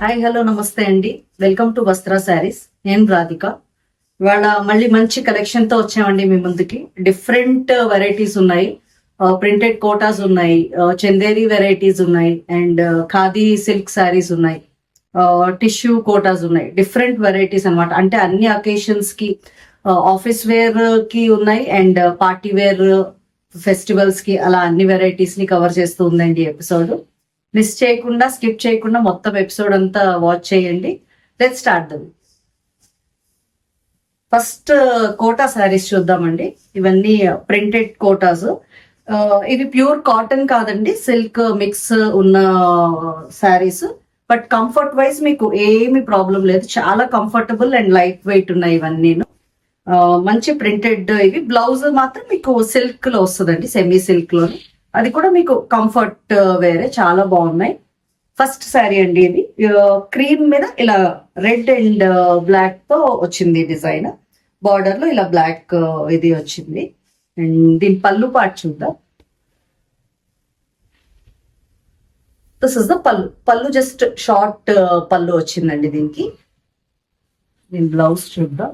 Hi hello నమస్తే అండి. Welcome to వస్త్ర శారీస్. నేను రాధిక. ఇవాళ మళ్ళీ మంచి కలెక్షన్ తో వచ్చామండి మీ ముందుకి. డిఫరెంట్ వెరైటీస్ ఉన్నాయి. ప్రింటెడ్ కోటాస్ ఉన్నాయి, చందేరి వెరైటీస్ ఉన్నాయి, అండ్ ఖాదీ సిల్క్ శారీస్ ఉన్నాయి, టిష్యూ కోటాస్ ఉన్నాయి. డిఫరెంట్ వెరైటీస్ అన్నమాట. అంటే అన్ని అకేషన్స్ కి, ఆఫీస్ వేర్ కి ఉన్నాయి, అండ్ పార్టీ వేర్, ఫెస్టివల్స్ కి, అలా అన్ని వెరైటీస్ ని కవర్ చేస్తూ ఉందండి ఎపిసోడ్. మిస్ చేయకుండా, స్కిప్ చేయకుండా మొత్తం ఎపిసోడ్ అంతా వాచ్ చేయండి. Let's start the first Kota saris చూద్దామండి. ఇవన్నీ ప్రింటెడ్ కోటాస్. ఇవి ప్యూర్ కాటన్ కాదండి, సిల్క్ మిక్స్ ఉన్న శారీస్. బట్ కంఫర్ట్ వైజ్ మీకు ఏమి ప్రాబ్లం లేదు. చాలా కంఫర్టబుల్ అండ్ లైట్ వెయిట్ ఉన్నాయి ఇవన్నీ. మంచి ప్రింటెడ్. ఇవి బ్లౌజ్ మాత్రం మీకు సిల్క్ లో వస్తుందండి, సెమీ సిల్క్ లో. అది కూడా మీకు కంఫర్ట్ వేరే, చాలా బాగున్నాయి. ఫస్ట్ శారీ అండి ఇది. క్రీమ్ మీద ఇలా రెడ్ అండ్ బ్లాక్ తో వచ్చింది డిజైన్. బార్డర్ లో ఇలా బ్లాక్ ఇది వచ్చింది. అండ్ దీని పళ్ళు పార్ట్ చూద్దాం. దిస్ ఇస్ ద పళ్ళు. పళ్ళు జస్ట్ షార్ట్ పళ్ళు వచ్చిందండి దీనికి. దీని బ్లౌజ్ చూద్దాం.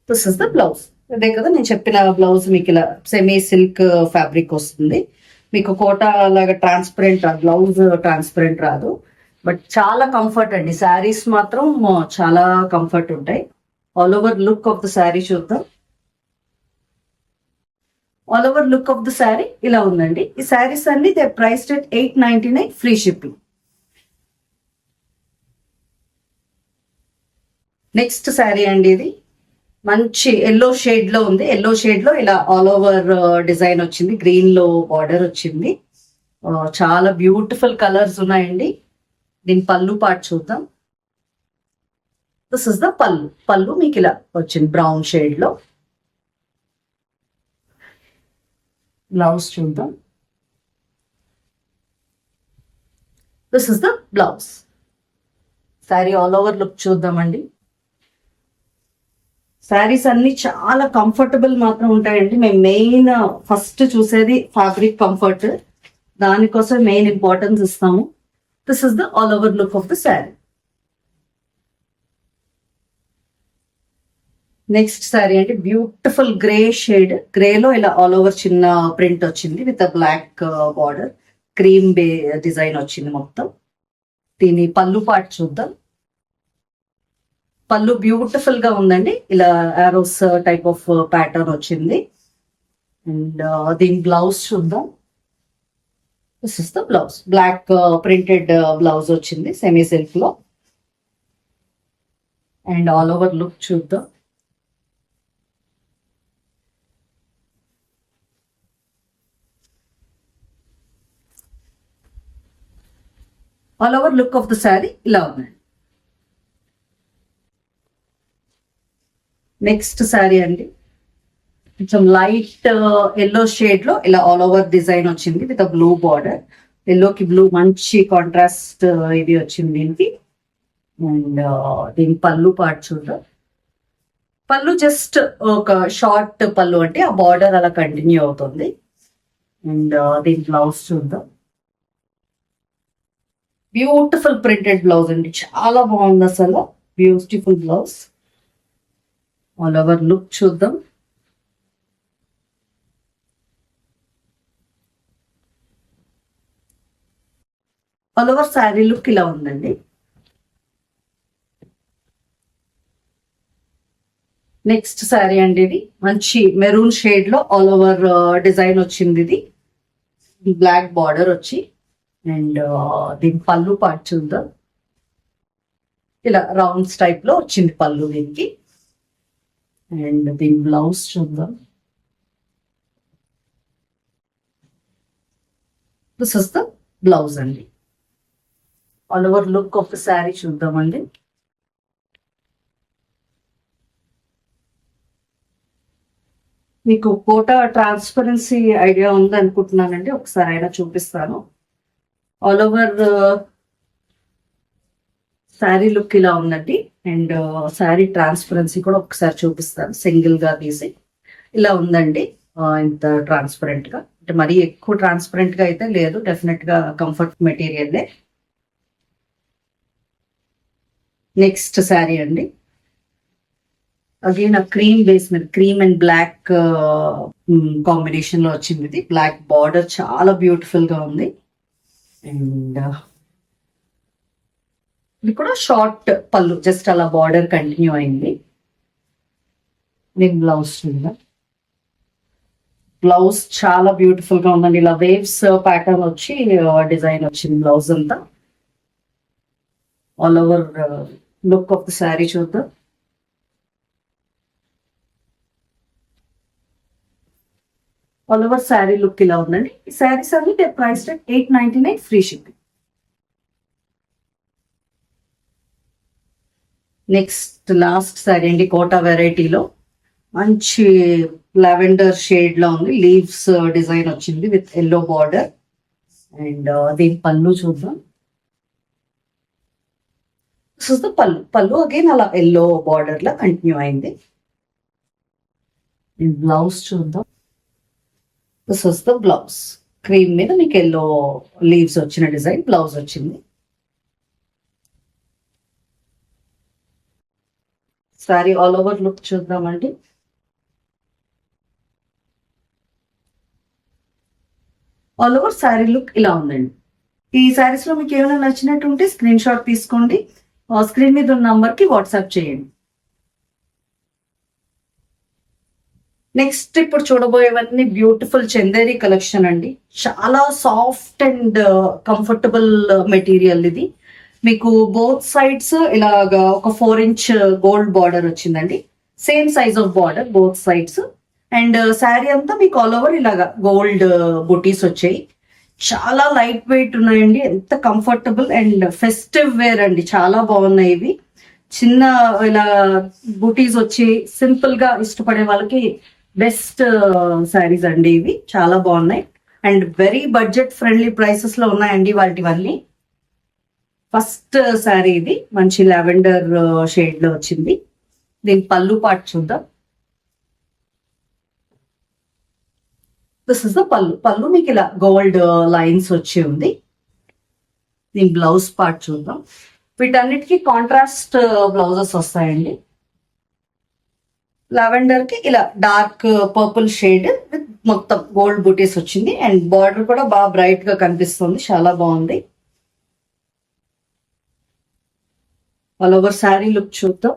This is the blouse. అదే కదా నేను చెప్పిన బ్లౌజ్. మీకు ఇలా సెమీ సిల్క్ ఫ్యాబ్రిక్ వస్తుంది. మీకు కోటా లాగా ట్రాన్స్పరెంట్ రాదు, బ్లౌజ్ ట్రాన్స్పరెంట్ రాదు. బట్ చాలా కంఫర్ట్ అండి. శారీస్ మాత్రం చాలా కంఫర్ట్ ఉంటాయి. All over look of the sari చూద్దాం. All over look of the sari ఇలా ఉందండి. ఈ శారీస్ అన్ని they priced at 899 free shipping. Next sari అండి ఇది. మంచి ఎల్లో షేడ్ లో ఉంది. ఎల్లో షేడ్ లో ఇలా ఆల్ ఓవర్ డిజైన్ వచ్చింది. గ్రీన్ లో బార్డర్ వచ్చింది. చాలా బ్యూటిఫుల్ కలర్స్ ఉన్నాయండి. దీని పళ్ళు పార్ట్ చూద్దాం. దిస్ ఇస్ ద పళ్ళు. పళ్ళు మీకు ఇలా వచ్చింది బ్రౌన్ షేడ్ లో. బ్లౌజ్ చూద్దాం. This is the blouse. Sari all over look చూద్దామండి. శారీస్ అన్ని చాలా కంఫర్టబుల్ మాత్రం ఉంటాయండి. మేము మెయిన్ ఫస్ట్ చూసేది ఫ్యాబ్రిక్ కంఫర్ట్. దానికోసం మెయిన్ ఇంపార్టెన్స్ ఇస్తాము. This is the all over look of the sari. Next sari అంటే బ్యూటిఫుల్ గ్రే షేడ్. గ్రేలో ఇలా ఆల్ ఓవర్ చిన్న ప్రింట్ వచ్చింది with black border. Cream design వచ్చింది మొత్తం. దీని పళ్ళు పార్ట్ చూద్దాం. పళ్ళు బ్యూటిఫుల్ గా ఉందండి. ఇలా ఆరోస్ టైప్ ఆఫ్ ప్యాటర్న్ వచ్చింది. అండ్ దీని బ్లౌజ్ చూద్దాం. This is the blouse. Block printed blouse వచ్చింది సెమీ సిల్క్ లో. అండ్ ఆల్ ఓవర్ లుక్ చూద్దాం. All over look of the sari ఇలా ఉందండి. నెక్స్ట్ శారీ అండి. కొంచెం లైట్ ఎల్లో షేడ్ లో ఇలా ఆల్ ఓవర్ డిజైన్ వచ్చింది విత్ బ్లూ బార్డర్. ఎల్లోకి బ్లూ మంచి కాంట్రాస్ట్ ఇది వచ్చింది దీనికి. అండ్ దీని పళ్ళు పార్ట్ చూద్దాం. పళ్ళు జస్ట్ ఒక షార్ట్ పళ్ళు, అంటే ఆ బార్డర్ అలా కంటిన్యూ అవుతుంది. అండ్ దీని బ్లౌజ్ చూద్దాం. బ్యూటిఫుల్ ప్రింటెడ్ బ్లౌజ్ అండి. చాలా బాగుంది అసలు. Beautiful blouse. All over look చూద్దాం. ఆల్ ఓవర్ శారీ లుక్ ఇలా ఉందండి. నెక్స్ట్ శారీ అండి ఇది. మంచి మెరూన్ షేడ్ లో ఆల్ ఓవర్ డిజైన్ వచ్చింది. ఇది బ్లాక్ బార్డర్ వచ్చి. అండ్ దీని పళ్ళు పార్ట్ చూద్దాం. ఇలా రౌండ్స్ టైప్ లో వచ్చింది పళ్ళు దీనికి. అండ్ దీని బ్లౌజ్ చూద్దాం. దిస్ ఇస్ ద బ్లౌజ్ అండి. All over look of the sari చూద్దామండి. మీకు కోటా ట్రాన్స్పరెన్సీ ఐడియా ఉంది అనుకుంటున్నానండి. ఒకసారి అయినా చూపిస్తాను. ఆల్ ఓవర్ శారీ లుక్ ఇలా ఉందండి. అండ్ శారీ ట్రాన్స్పరెన్సీ కూడా ఒకసారి చూపిస్తాను సింగిల్ గా తీసి. ఇలా ఉందండి. ఇంత ట్రాన్స్పరెంట్ గా, అంటే మరీ ఎక్కువ ట్రాన్స్పరెంట్ గా అయితే లేదు. డెఫినెట్ గా కంఫర్ట్ మెటీరియల్. నెక్స్ట్ శారీ అండి, అగైన్ ఆ క్రీమ్ బేస్ మీద క్రీమ్ అండ్ బ్లాక్ కాంబినేషన్ లో వచ్చింది. ఇది బ్లాక్ బార్డర్ చాలా బ్యూటిఫుల్ గా ఉంది. అండ్ ఇది కూడా షార్ట్ పళ్ళు, జస్ట్ అలా బార్డర్ కంటిన్యూ అయింది. నేను బ్లౌజ్ చూద్దాం. బ్లౌజ్ చాలా బ్యూటిఫుల్ గా ఉందండి. ఇలా వేవ్స్ ప్యాటర్న్ వచ్చి డిజైన్ వచ్చింది బ్లౌజ్ అంతా. All over look of the sari చూద్దాం. ఆల్ ఓవర్ శారీ లుక్ ఇలా ఉందండి. ఈ శారీస్ అన్ని price rate 899 free shipping. Next last sari అండి, కోటా వెరైటీలో మంచి లావెండర్ షేడ్ లో ఉంది. లీవ్స్ డిజైన్ వచ్చింది విత్ ఎల్లో బార్డర్. అండ్ దీని పళ్ళు చూద్దాం. పళ్ళు అగైన్ అలా ఎల్లో బార్డర్ లా కంటిన్యూ అయింది. బ్లౌజ్ చూద్దాం. This is the blouse. Cream మీద మీకు ఎల్లో లీవ్స్ వచ్చిన డిజైన్ బ్లౌజ్ వచ్చింది. సారీ ఆల్ ఓవర్ లుక్ చూద్దామండి. ఆల్ ఓవర్ శారీ లుక్ ఇలా ఉందండి. ఈ శారీస్ లో మీకు ఏమైనా నచ్చినట్టు ఉంటే స్క్రీన్ షాట్ తీసుకోండి, స్క్రీన్ మీద ఉన్న నంబర్ కి వాట్సాప్ చేయండి. నెక్స్ట్ ఇప్పుడు చూడబోయేవన్నీ బ్యూటిఫుల్ చందేరి కలెక్షన్ అండి. చాలా సాఫ్ట్ అండ్ కంఫర్టబుల్ మెటీరియల్ ఇది. మీకు బోత్ సైడ్స్ ఇలాగా ఒక 4 ఇంచ్ గోల్డ్ బార్డర్ వచ్చిందండి. Same size of border both sides. And sari అంతా మీకు ఆల్ ఓవర్ ఇలాగా గోల్డ్ బుటీస్ వచ్చాయి. చాలా లైట్ వెయిట్ ఉన్నాయండి. ఎంత కంఫర్టబుల్ అండ్ ఫెస్టివ్ వేర్ అండి. చాలా బాగున్నాయి ఇవి. చిన్న ఇలా బుటీస్ వచ్చి సింపుల్ గా ఇష్టపడే వాళ్ళకి బెస్ట్ శారీస్ అండి ఇవి. చాలా బాగున్నాయి and very budget friendly prices లో ఉన్నాయండి వాటివన్నీ. ఫస్ట్ శారీ ఇది మంచి లావెండర్ షేడ్ లో వచ్చింది. దీని పళ్ళు పార్ట్ చూద్దాం. దిస్ ఇస్ ద పళ్ళు మీకు ఇలా గోల్డ్ లైన్స్ వచ్చి ఉంది. దీని బ్లౌజ్ పార్ట్ చూద్దాం. వీటన్నిటికీ కాంట్రాస్ట్ బ్లౌజెస్ వస్తాయండి. లావెండర్ కి ఇలా డార్క్ పర్పుల్ షేడ్ విత్ మొత్తం గోల్డ్ బూటీస్ వచ్చింది. అండ్ బార్డర్ కూడా బాగా బ్రైట్ గా కనిపిస్తుంది. చాలా బాగుంది. ఆల్ ఓవర్ శారీ లుక్ చూద్దాం.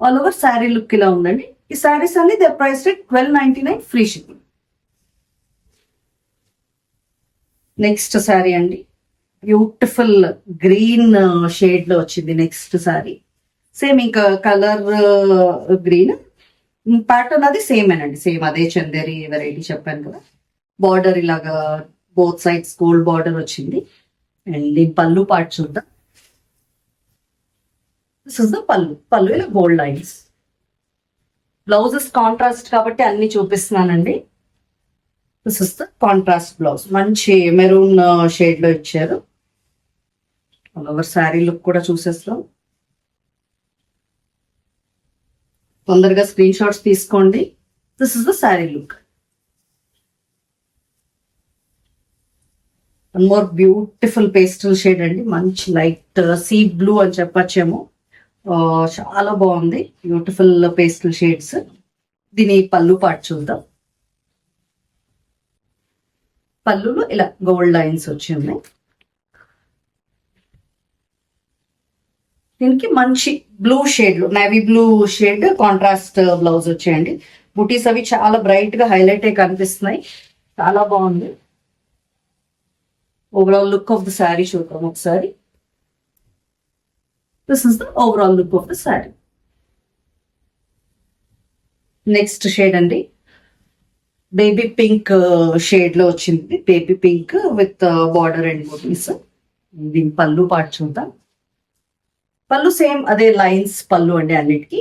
ఆల్ ఓవర్ శారీ లుక్ ఇలా ఉందండి. ఈ శారీస్ అన్ని the price rate 1299 free shipping. Next sari అండి, బ్యూటిఫుల్ గ్రీన్ షేడ్ లో వచ్చింది. నెక్స్ట్ శారీ సేమ్ ఇంకా కలర్ గ్రీన్ ప్యాటర్న్ అది సేమ్ అండి. సేమ్ అదే చందేరి వెరైటీ చెప్పాను కదా. బార్డర్ ఇలాగా బోత్ సైడ్స్ గోల్డ్ బార్డర్ వచ్చింది. అండ్ దీని పళ్ళు పార్ట్ చూద్దాం. దిస్ ఇస్ ద పళ్ళు ఇలా గోల్డ్ లైన్స్. బ్లౌజెస్ కాంట్రాస్ట్ కాబట్టి అన్ని చూపిస్తున్నానండి. This is the contrast blouse. మంచి మెరూన్ షేడ్ లో ఇచ్చారు. ఆల్ ఓవర్ శారీ లుక్ కూడా చూసేస్తాం. తొందరగా స్క్రీన్ షాట్స్ తీసుకోండి. This is the sari look. One more beautiful pastel shade అండి. మంచి లైట్ సీ బ్లూ అని చెప్పచ్చేమో. చాలా బాగుంది. Beautiful pastel shades. దీని పళ్ళు పార్ట్ చూద్దాం. పళ్ళులో ఇలా గోల్డ్ లైన్స్ వచ్చి ఉన్నాయి. దీనికి మంచి బ్లూ షేడ్ లో navy blue shade contrast blouse వచ్చాయండి. బుటీస్ అవి చాలా బ్రైట్ గా హైలైట్ అయి కనిపిస్తున్నాయి. చాలా బాగుంది. Overall look of the sari చూద్దాం ఒకసారి. This is the overall look of the sari. Next shade అండి, బేబీ పింక్ షేడ్ లో వచ్చింది. Baby pink with border and butis. దీని పళ్ళు పార్ట్ చూద్దాం. పళ్ళు సేమ్ అదే లైన్స్ పళ్ళు అండి అన్నిటికీ.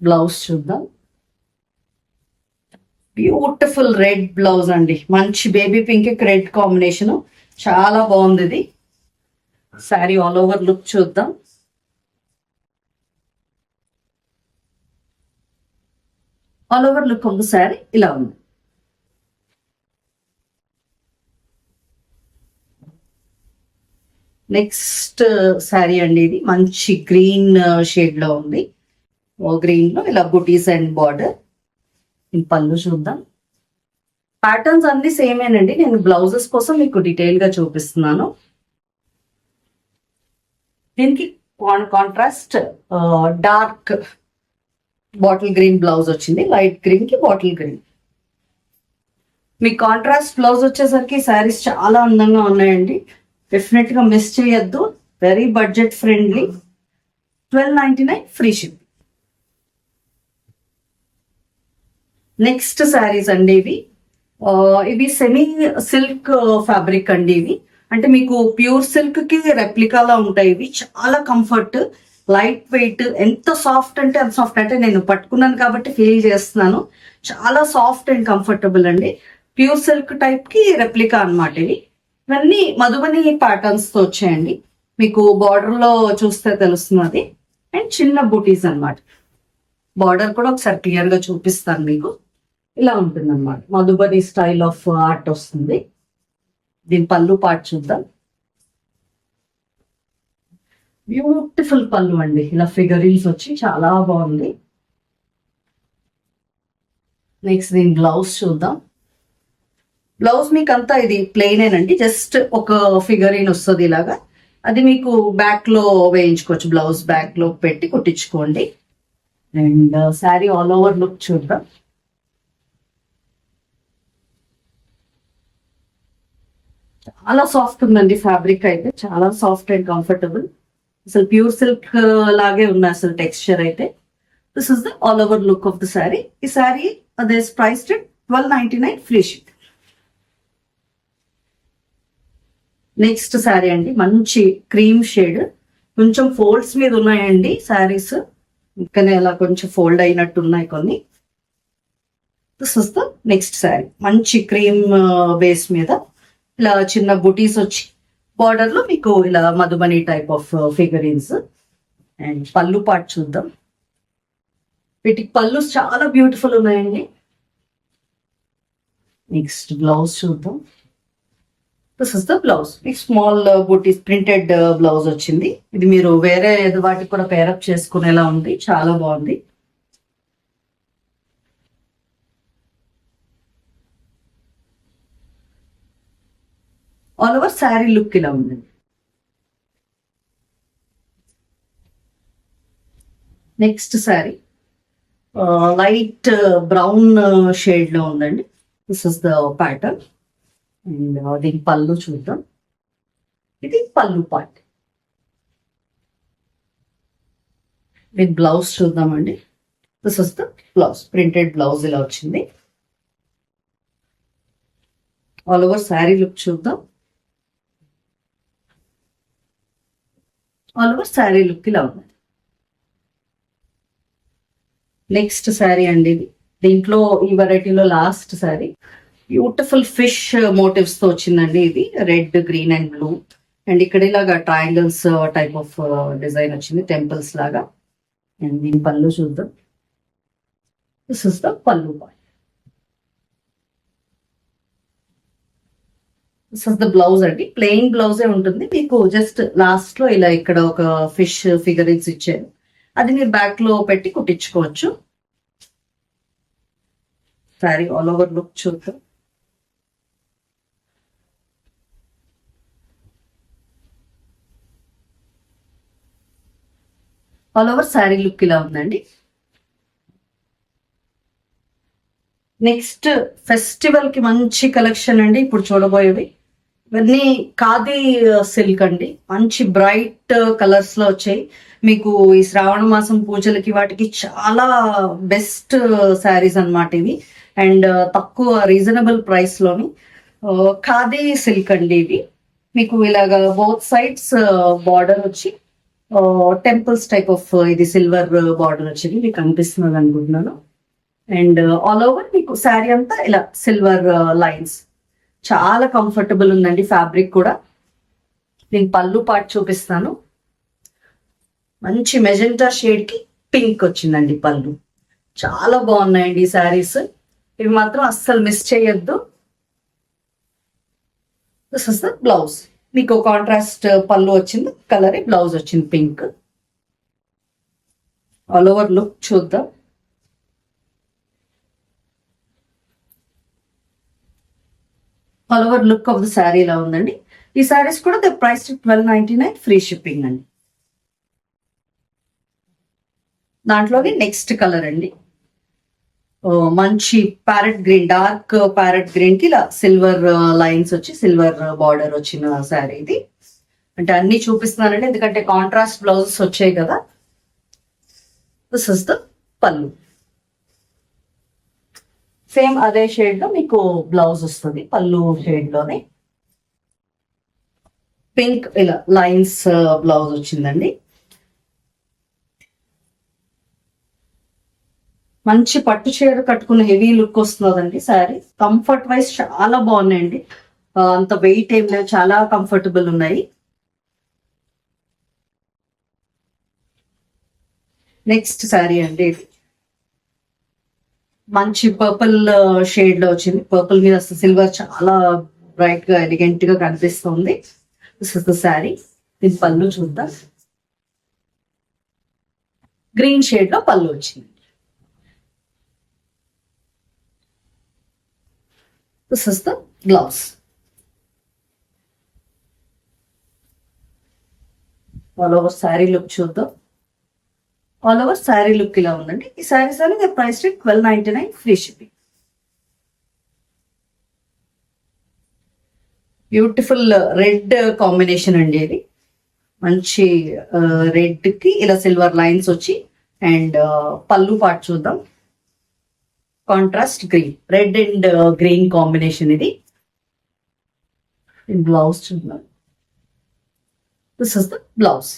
బ్లౌజ్ చూద్దాం. బ్యూటిఫుల్ రెడ్ బ్లౌజ్ అండి. మంచి బేబీ పింక్ రెడ్ కాంబినేషన్. చాలా బాగుంది ఇది. శారీ ఆల్ ఓవర్ లుక్ చూద్దాం. All over look of the sari ఇలా ఉంది. నెక్స్ట్ శారీ అండి, ఇది మంచి గ్రీన్ షేడ్ లో ఉంది. గ్రీన్ లో ఇలా బుటీస్ అండ్ బార్డర్. ఈ పళ్ళు చూద్దాం. ప్యాటర్న్స్ అన్ని సేమేనండి, నేను బ్లౌజెస్ కోసం మీకు డీటెయిల్ గా చూపిస్తున్నాను. దీనికి contrast dark bottle green blouse వచ్చింది, లైట్ గ్రీన్ కి బాటిల్ గ్రీన్. మీ కాంట్రాస్ట్ బ్లౌజ్ వచ్చేసరికి శారీస్ చాలా అందంగా ఉన్నాయండి, డెఫినెట్ గా మిస్ చేయొద్దు. Very budget friendly, 1299 free ship. Next saris అండి, ఇవి సెమీ సిల్క్ ఫ్యాబ్రిక్ అండి. ఇవి అంటే మీకు ప్యూర్ సిల్క్ కి రెప్లికాలా ఉంటాయి. ఇవి చాలా కంఫర్ట్, లైట్ వెయిట్, ఎంత సాఫ్ట్ అంటే అంత సాఫ్ట్. అంటే నేను పట్టుకున్నాను కాబట్టి ఫీల్ చేస్తున్నాను, చాలా సాఫ్ట్ అండ్ కంఫర్టబుల్ అండి. ప్యూర్ సిల్క్ టైప్ కి రెప్లికా అనమాట ఇవి. ఇవన్నీ మధుబని ప్యాటర్న్స్ తో వచ్చాయండి, మీకు బార్డర్ లో చూస్తే తెలుస్తున్నది. అండ్ చిన్న బూటీస్ అనమాట. బార్డర్ కూడా ఒకసారి క్లియర్ గా చూపిస్తాను మీకు. ఇలా ఉంటుంది అనమాట, మధుబని స్టైల్ ఆఫ్ ఆర్ట్ వస్తుంది. దీని పళ్ళు పార్ట్ చూద్దాం. బ్యూటిఫుల్ పళ్ళు అండి, ఇలా ఫిగరీన్స్ వచ్చి చాలా బాగుంది. నెక్స్ట్ దీని బ్లౌజ్ చూద్దాం. బ్లౌజ్ మీకు అంతా ఇది ప్లెయినేనండి, జస్ట్ ఒక ఫిగరీన్ వస్తుంది ఇలాగా. అది మీకు బ్యాక్ లో వేయించుకోవచ్చు, బ్లౌజ్ బ్యాక్ లో పెట్టి కుట్టించుకోండి. And sari all over look చూద్దాం. చాలా సాఫ్ట్ ఉందండి ఫ్యాబ్రిక్ అయితే, చాలా సాఫ్ట్ అండ్ కంఫర్టబుల్. అసలు ప్యూర్ సిల్క్ లాగే ఉన్నాయి అసలు టెక్స్చర్ అయితే. This is the all over look of the sari. ఈ sari this priced 1299 free ship. Next sari అండి, మంచి క్రీమ్ షేడ్, కొంచెం ఫోల్డ్స్ మీద ఉన్నాయండి శారీస్, ఇంకనే అలా కొంచెం ఫోల్డ్ అయినట్టు ఉన్నాయి కొన్ని. This is the next sari, మంచి క్రీమ్ బేస్ మీద ఇలా చిన్న బుటీస్ వచ్చి బార్డర్ లో మీకు ఇలా Madhubani type of figurines. And పళ్ళు పార్ట్ చూద్దాం. వీటికి పళ్ళు చాలా బ్యూటిఫుల్ ఉన్నాయండి. నెక్స్ట్ బ్లౌజ్ చూద్దాం. దిస్ ఇస్ ద బ్లౌజ్, మీకు స్మాల్ బుటీస్ ప్రింటెడ్ బ్లౌజ్ వచ్చింది. ఇది మీరు వేరే వాటికి కూడా పేరప్ చేసుకునేలా ఉంది, చాలా బాగుంది. ఆల్ ఓవర్ శారీ లుక్ ఇలా ఉంది. Next sari light brown shade లో ఉందండి. This is the pattern. And దీని పళ్ళు చూద్దాం. ఇది పళ్ళు పార్ట్. దీని బ్లౌజ్ చూద్దామండి. This is the blouse, printed blouse ఇలా వచ్చింది. ఆల్ ఓవర్ శారీ లుక్ చూద్దాం. ఆల్ ఓవర్ శారీ లుక్ ఇలా ఉంది. నెక్స్ట్ శారీ అండి, ఇది దీంట్లో ఈ వెరైటీలో last sari. Beautiful fish motifs తో వచ్చిందండి. ఇది red, green and blue. And ఇక్కడ ఇలాగా ట్రయాంగిల్స్ టైప్ ఆఫ్ డిజైన్ వచ్చింది, టెంపుల్స్ లాగా. అండ్ దీని పళ్ళు చూద్దాం. దిస్ ఇస్ ద పళ్ళు part. This is the blouse అండి, ప్లెయిన్ బ్లౌజే ఉంటుంది మీకు. జస్ట్ లాస్ట్ లో ఇలా ఇక్కడ ఒక ఫిష్ ఫిగరీన్స్ ఇచ్చారు, అది మీరు బ్యాక్ లో పెట్టి కుట్టించుకోవచ్చు. శారీ ఆల్ ఓవర్ లుక్ చూద్దాం. ఆల్ ఓవర్ శారీ లుక్ ఇలా ఉందండి. నెక్స్ట్ ఫెస్టివల్ కి మంచి కలెక్షన్ అండి ఇప్పుడు చూడబోయేవి. ఇవన్నీ ఖాదీ సిల్క్ అండి, మంచి బ్రైట్ కలర్స్ లో వచ్చాయి. మీకు ఈ శ్రావణ మాసం పూజలకి వాటికి చాలా బెస్ట్ శారీస్ అన్నమాట ఇవి. అండ్ తక్కువ రీజనబుల్ ప్రైస్ లోని ఖాదీ సిల్క్ అండి ఇవి. మీకు ఇలాగా బోత్ సైడ్స్ బార్డర్ వచ్చి టెంపుల్స్ టైప్ ఆఫ్ ఇది సిల్వర్ బార్డర్ వచ్చింది, మీకు అనిపిస్తున్నది అనుకుంటున్నాను. అండ్ ఆల్ ఓవర్ మీకు శారీ అంతా ఇలా సిల్వర్ లైన్స్, చాలా కంఫర్టబుల్ ఉందండి ఫ్యాబ్రిక్ కూడా. నేను పళ్ళు పార్ట్ చూపిస్తాను. మంచి మెజెంటా షేడ్ కి పింక్ వచ్చిందండి పళ్ళు, చాలా బాగున్నాయండి ఈ శారీస్. ఇవి మాత్రం అస్సలు మిస్ చేయొద్దు. This is the blouse. మీకు కాంట్రాస్ట్ పళ్ళు వచ్చింది, కలర్ బ్లౌజ్ వచ్చింది పింక్. ఆల్ ఓవర్ లుక్ చూద్దాం. All over look of the sari ఇలా ఉందండి. ఈ శారీస్ కూడా ద ప్రైస్ 1299, ఫ్రీ షిప్పింగ్ అండి. దాంట్లోనే నెక్స్ట్ కలర్ అండి, మంచి parrot green, dark parrot green కి ఇలా సిల్వర్ లైన్స్ వచ్చి సిల్వర్ బార్డర్ వచ్చిన శారీ ఇది. అంటే అన్ని చూపిస్తున్నానండి ఎందుకంటే కాంట్రాస్ట్ బ్లౌజెస్ వచ్చాయి కదా. దిస్ ఇస్ ద పళ్ళు. సేమ్ అదే షేడ్ లో మీకు బ్లౌజ్ వస్తుంది, పళ్ళు షేడ్ లోనే పింక్ ఇలా లైన్స్ బ్లౌజ్ వచ్చిందండి. మంచి పట్టు చీర కట్టుకున్న హెవీ లుక్ వస్తుందండి శారీ. కంఫర్ట్ వైజ్ చాలా బాగున్నాయండి, అంత వెయిట్ ఏం లేదు, చాలా కంఫర్టబుల్ ఉన్నాయి. నెక్స్ట్ శారీ అండి, మంచి పర్పుల్ షేడ్ లో వచ్చింది. పర్పుల్ మీద సిల్వర్ చాలా బ్రైట్ గా ఎలిగెంట్ గా కనిపిస్తుంది. This is the sari. దీని పళ్ళు చూద్దాం. గ్రీన్ షేడ్ లో పళ్ళు వచ్చింది. This is the blouse. All over saree look చూద్దాం. ఆల్ ఓవర్ శారీ లుక్ ఇలా ఉందండి. ఈ శారీస్ అనేది price 1299, free shipping. Beautiful red combination అండి ఇది. మంచి రెడ్ కి ఇలా సిల్వర్ లైన్స్ వచ్చి అండ్ పళ్ళు పార్ట్ చూద్దాం. Contrast green, red and green combination ఇది. బ్లౌజ్ చూద్దాం. This is the blouse.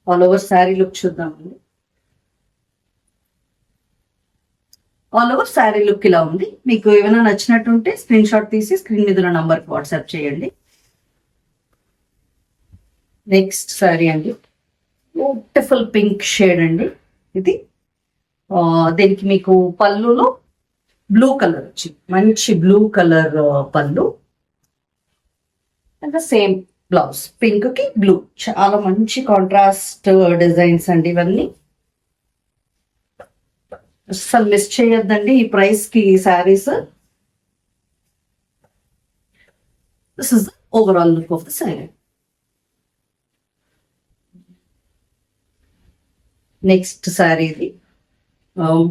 All over sari look చూద్దామండి. ఆల్ ఓవర్ శారీ లుక్ ఇలా ఉంది. మీకు ఏమైనా నచ్చినట్టుంటే స్క్రీన్ షాట్ తీసి స్క్రీన్ మీద ఉన్న నంబర్కి వాట్సాప్ చేయండి. నెక్స్ట్ శారీ అండి, బ్యూటిఫుల్ పింక్ షేడ్ అండి ఇది. దీనికి మీకు పళ్ళులో బ్లూ కలర్ వచ్చింది, మంచి బ్లూ కలర్ పళ్ళు అండ్ సేమ్ బ్లౌజ్ పింక్ కి బ్లూ. చాలా మంచి కాంట్రాస్ట్ డిజైన్స్ అండి ఇవన్నీ. అసలు మిస్ చేయొద్దండి ఈ ప్రైస్ కి ఈ saris. This is overall look of the sari. Next sari ఇది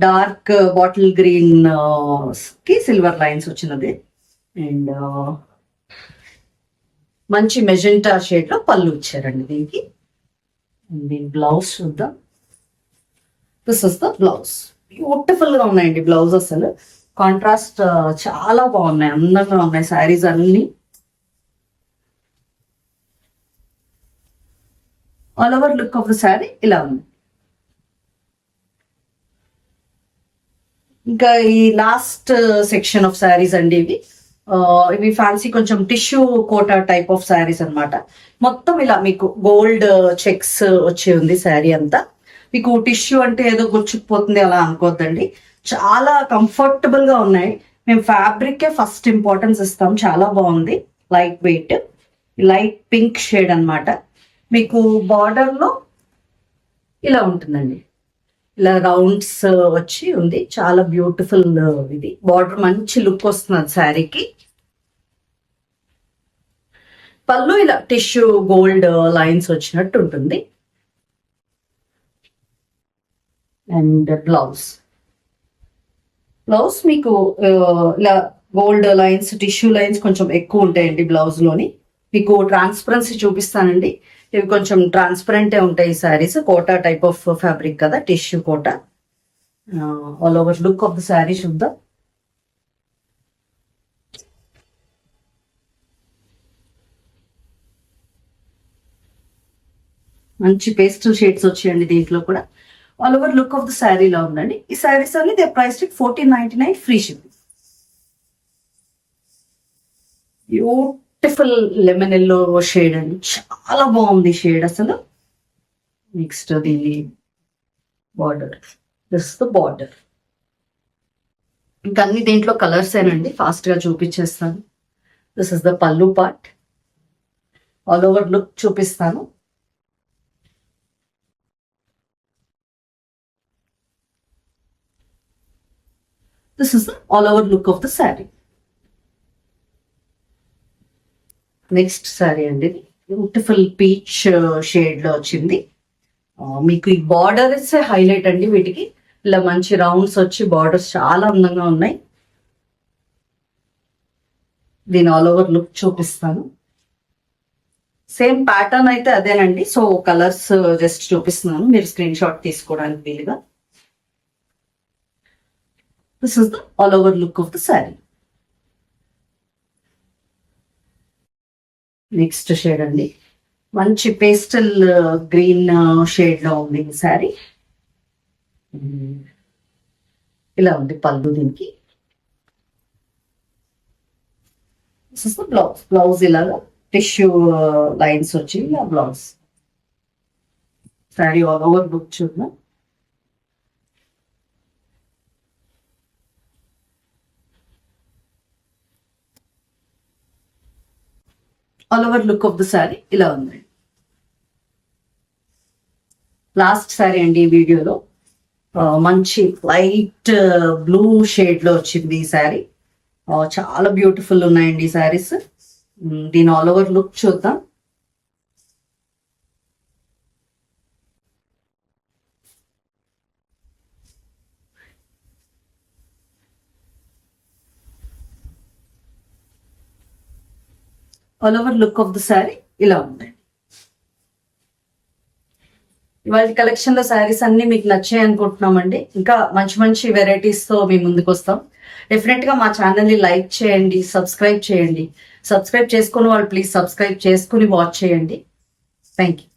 డార్క్ బాటిల్ గ్రీన్ కి సిల్వర్ లైన్స్ వచ్చినది అండ్ మంచి మెజెంటా షేడ్ లో పళ్ళు ఇచ్చారండి దీనికి. దీని బ్లౌజ్ చూద్దాం. This is the blouse. Beautiful గా ఉన్నాయండి బ్లౌజ్, అసలు కాంట్రాస్ట్ చాలా బాగున్నాయి, అందంగా ఉన్నాయి శారీస్ అన్ని. All over look of the sari ఇలా ఉంది. ఇంకా ఈ లాస్ట్ సెక్షన్ ఆఫ్ శారీస్ అండి ఇవి. ఇవి ఫ్యాన్సీ కొంచెం tissue Kota type of saris అనమాట. మొత్తం ఇలా మీకు గోల్డ్ చెక్స్ వచ్చి ఉంది శారీ అంతా. మీకు టిష్యూ అంటే ఏదో గుచ్చుకుపోతుంది అలా అనుకోద్దండి, చాలా కంఫర్టబుల్ గా ఉన్నాయి. మేము ఫ్యాబ్రిక్ ఫస్ట్ ఇంపార్టెన్స్ ఇస్తాం. చాలా బాగుంది, light weight, light pink shade అనమాట. మీకు బార్డర్ లో ఇలా ఉంటుందండి, ఇలా రౌండ్స్ వచ్చి ఉంది. చాలా బ్యూటిఫుల్ ఇది. బార్డర్ మంచి లుక్ వస్తుంది శారీకి. పళ్ళు ఇలా టిష్యూ గోల్డ్ లైన్స్ వచ్చినట్టు ఉంటుంది అండ్ బ్లౌజ్ మీకు ఇలా గోల్డ్ లైన్స్ టిష్యూ లైన్స్ కొంచెం ఎక్కువ ఉంటాయండి బ్లౌజ్ లోని. మీకు ట్రాన్స్పరెన్సీ చూపిస్తానండి. ఇవి కొంచెం ట్రాన్స్పరెంటే ఉంటాయి saris. Kota type of fabric కదా, tissue Kota. All over look of the sari చూద్దాం. మంచి పేస్టల్ షేడ్స్ వచ్చాయండి దీంట్లో కూడా. All over look of the sari లా ఉందండి. ఈ శారీస్ అన్ని they price 1499, free shipping. Beautiful lemon yellow shade అండి, చాలా బాగుంది షేడ్ అసలు. నెక్స్ట్ దీని బార్డర్, దిస్ ద బార్డర్. ఇంకా అన్ని దీంట్లో కలర్స్ ఏనండి, ఫాస్ట్ గా చూపించేస్తాను. దిస్ ఇస్ ద పల్లు పార్ట్. ఆల్ ఓవర్ లుక్ చూపిస్తాను. This is the all over look of the sari. Next sari అండి, బ్యూటిఫుల్ పీచ్ షేడ్ లో వచ్చింది. మీకు ఈ బార్డర్స్ హైలైట్ అండి. వీటికి ఇలా మంచి రౌండ్స్ వచ్చి బార్డర్స్ చాలా అందంగా ఉన్నాయి. దీని ఆల్ ఓవర్ లుక్ చూపిస్తాను. సేమ్ ప్యాటర్న్ అయితే అదేనండి. సో కలర్స్ జస్ట్ చూపిస్తున్నాను, మీరు స్క్రీన్ షాట్ తీసుకోవడానికి వీలుగా. This is the all over look of the sari. Next shade అండి, మంచి పేస్టల్ గ్రీన్ షేడ్ లో ఉంది ఈ శారీ. ఇలా ఉంది పళ్ళు దీనికి. బ్లౌజ్ బ్లౌజ్ ఇలాగా టిష్యూ లైన్స్ వచ్చి ఇలా blouse. Sari all over look చూద్దాం. All over look of the sari ఇలా ఉంది. లాస్ట్ శారీ అండి ఈ వీడియోలో. మంచి లైట్ బ్లూ షేడ్ లో వచ్చింది ఈ శారీ. చాలా బ్యూటిఫుల్ ఉన్నాయండి ఈ శారీస్. దీని ఆల్ ఓవర్ లుక్ చూద్దాం. All over look of the sari ఇలా ఉంది. ఇవాళ కలెక్షన్ లో శారీస్ అన్ని మీకు నచ్చాయి అనుకుంటున్నామండి. ఇంకా మంచి మంచి వెరైటీస్ తో మీ ముందుకు వస్తాం. డెఫినెట్ గా మా ఛానల్ ని లైక్ చేయండి, సబ్స్క్రైబ్ చేయండి. సబ్స్క్రైబ్ చేసుకుని వాళ్ళు ప్లీజ్ సబ్స్క్రైబ్ చేసుకుని వాచ్ చేయండి. Thank you.